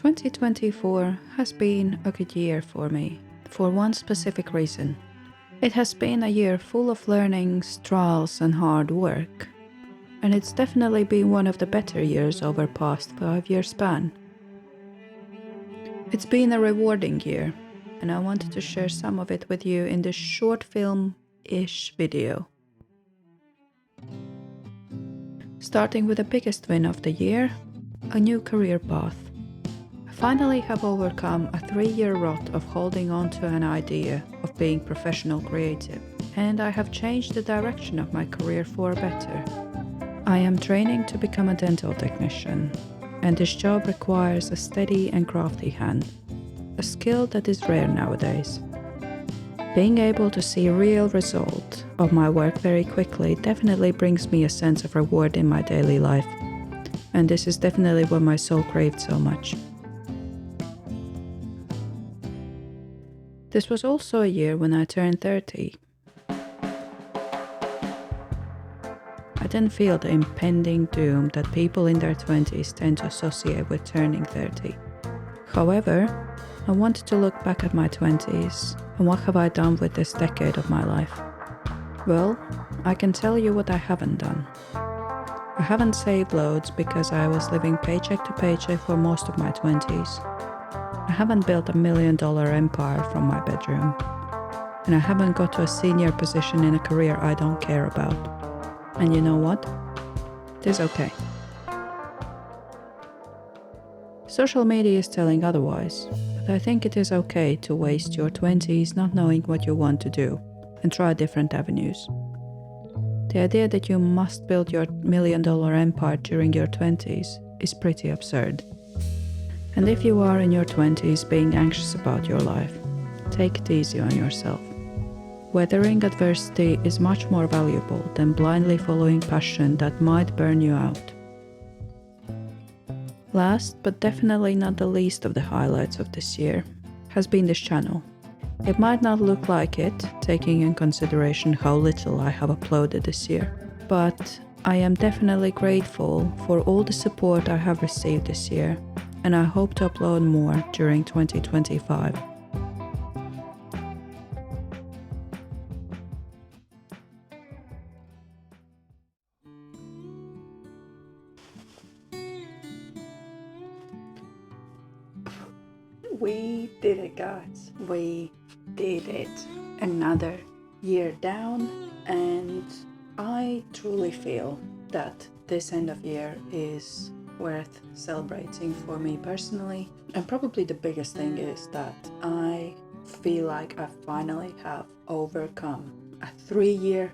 2024 has been a good year for me, for one specific reason. It has been a year full of learnings, trials and hard work. And it's definitely been one of the better years over past 5-year span. It's been a rewarding year, and I wanted to share some of it with you in this short film-ish video. Starting with the biggest win of the year, a new career path. I finally have overcome a 3-year rut of holding on to an idea of being professional creative, and I have changed the direction of my career for better. I am training to become a dental technician, and this job requires a steady and crafty hand, a skill that is rare nowadays. Being able to see a real result of my work very quickly definitely brings me a sense of reward in my daily life, and this is definitely what my soul craved so much. This was also a year when I turned 30. I didn't feel the impending doom that people in their 20s tend to associate with turning 30. However, I wanted to look back at my 20s and what have I done with this decade of my life. Well, I can tell you what I haven't done. I haven't saved loads because I was living paycheck to paycheck for most of my 20s. I haven't built $1 million empire from my bedroom. And I haven't got to a senior position in a career I don't care about. And you know what? It is okay. Social media is telling otherwise, but I think it is okay to waste your 20s not knowing what you want to do and try different avenues. The idea that you must build your $1 million empire during your 20s is pretty absurd. And if you are in your 20s being anxious about your life, take it easy on yourself. Weathering adversity is much more valuable than blindly following passion that might burn you out. Last, but definitely not the least of the highlights of this year, has been this channel. It might not look like it, taking in consideration how little I have uploaded this year, but I am definitely grateful for all the support I have received this year, and I hope to upload more during 2025. We did it, guys. We did it. Another year down, and I truly feel that this end of year is worth celebrating for me personally. And probably the biggest thing is that I feel like I finally have overcome a 3-year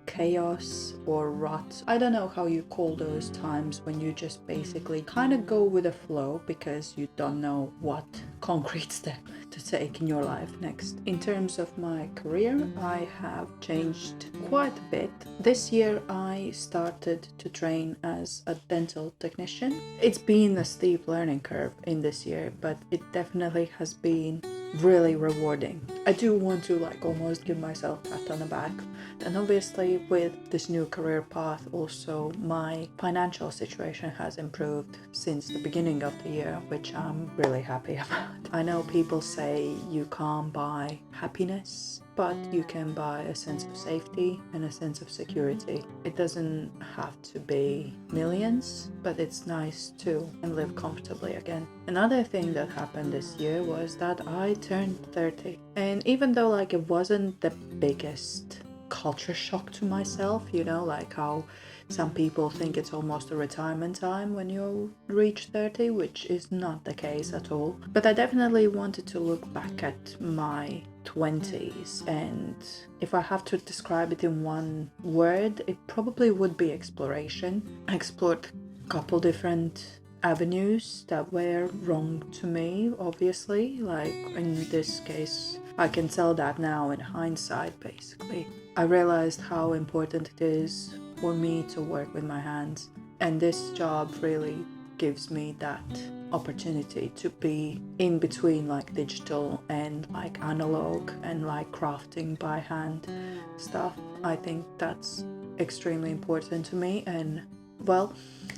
chaos or rut. I don't know how you call those times when you just basically kind of go with the flow because you don't know what concrete step to take in your life next. In terms of my career, I have changed quite a bit. This year I started to train as a dental technician. It's been a steep learning curve in this year, but it definitely has been really rewarding. I do want to almost give myself a pat on the back. And obviously with this new career path also my financial situation has improved since the beginning of the year, which I'm really happy about. I know people say you can't buy happiness, but you can buy a sense of safety and a sense of security. It doesn't have to be millions, but it's nice to and live comfortably again. Another thing that happened this year was that I turned 30. And even though it wasn't the biggest culture shock to myself, how some people think it's almost a retirement time when you reach 30, which is not the case at all. But I definitely wanted to look back at my 20s, and if I have to describe it in one word, it probably would be exploration. I explored a couple different avenues that were wrong to me, obviously. In this case, I can tell that now in hindsight, basically. I realized how important it is for me to work with my hands, and this job really gives me that opportunity to be in between digital and analog and crafting by hand stuff. I think that's extremely important to me, and well,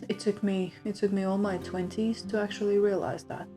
it took me all my 20s to actually realize that.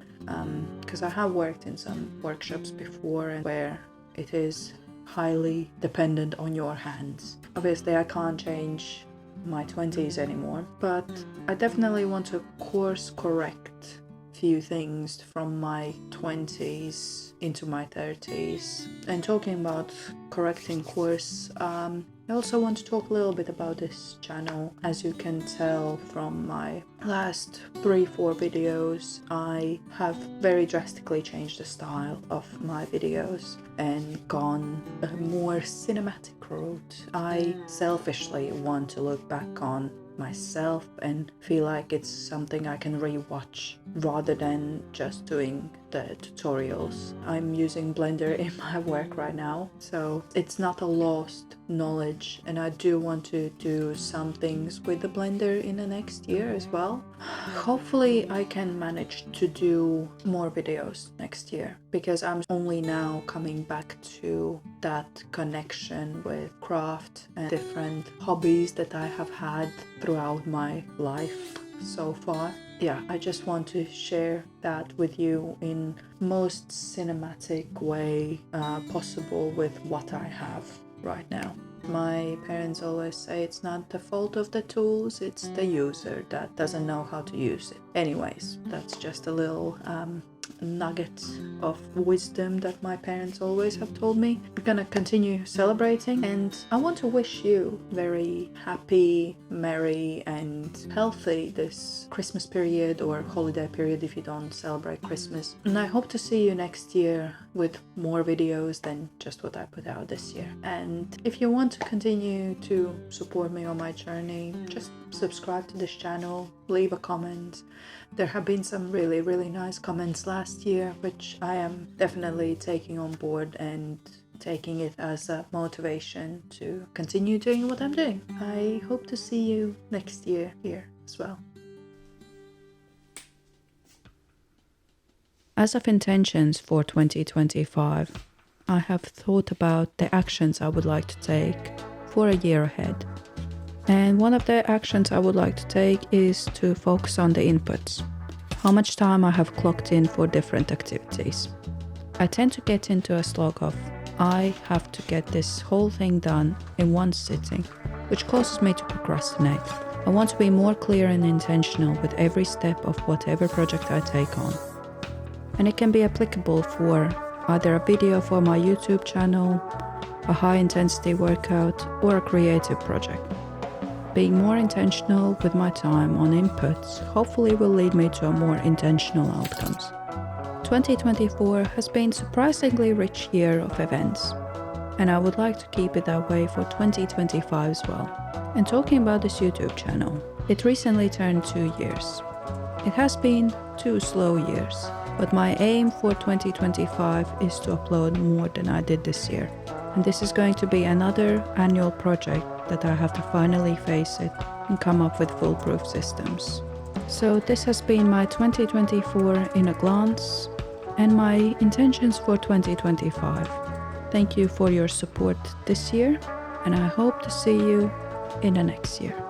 because I have worked in some workshops before where it is highly dependent on your hands. Obviously, I can't change my 20s anymore, but I definitely want to course correct few things from my 20s into my 30s. And talking about correcting course, I also want to talk a little bit about this channel. As you can tell from my last 3-4 videos, I have very drastically changed the style of my videos and gone a more cinematic route. I selfishly want to look back on myself and feel like it's something I can rewatch rather than just doing the tutorials. I'm using Blender in my work right now, so it's not a lost knowledge, and I do want to do some things with the Blender in the next year as well. Hopefully I can manage to do more videos next year, because I'm only now coming back to that connection with craft and different hobbies that I have had throughout my life so far. Yeah, I just want to share that with you in most cinematic way possible with what I have right now. My parents always say it's not the fault of the tools, it's the user that doesn't know how to use it. Anyways, that's just a little nugget of wisdom that my parents always have told me. We're gonna continue celebrating, and I want to wish you very happy, merry and healthy this Christmas period or holiday period if you don't celebrate Christmas. And I hope to see you next year with more videos than just what I put out this year. And if you want to continue to support me on my journey, just subscribe to this channel, leave a comment. There have been some really nice comments last year, which I am definitely taking on board and taking it as a motivation to continue doing what I'm doing. I hope to see you next year here as well. As of intentions for 2025, I have thought about the actions I would like to take for a year ahead. And one of the actions I would like to take is to focus on the inputs, how much time I have clocked in for different activities. I tend to get into a slog of, I have to get this whole thing done in one sitting, which causes me to procrastinate. I want to be more clear and intentional with every step of whatever project I take on. And it can be applicable for either a video for my YouTube channel, a high-intensity workout, or a creative project. Being more intentional with my time on inputs hopefully will lead me to a more intentional outcomes. 2024 has been a surprisingly rich year of events, and I would like to keep it that way for 2025 as well. And talking about this YouTube channel, it recently turned 2 years. It has been 2 slow years, but my aim for 2025 is to upload more than I did this year. And this is going to be another annual project that I have to finally face it and come up with foolproof systems. So this has been my 2024 in a glance and my intentions for 2025. Thank you for your support this year, and I hope to see you in the next year.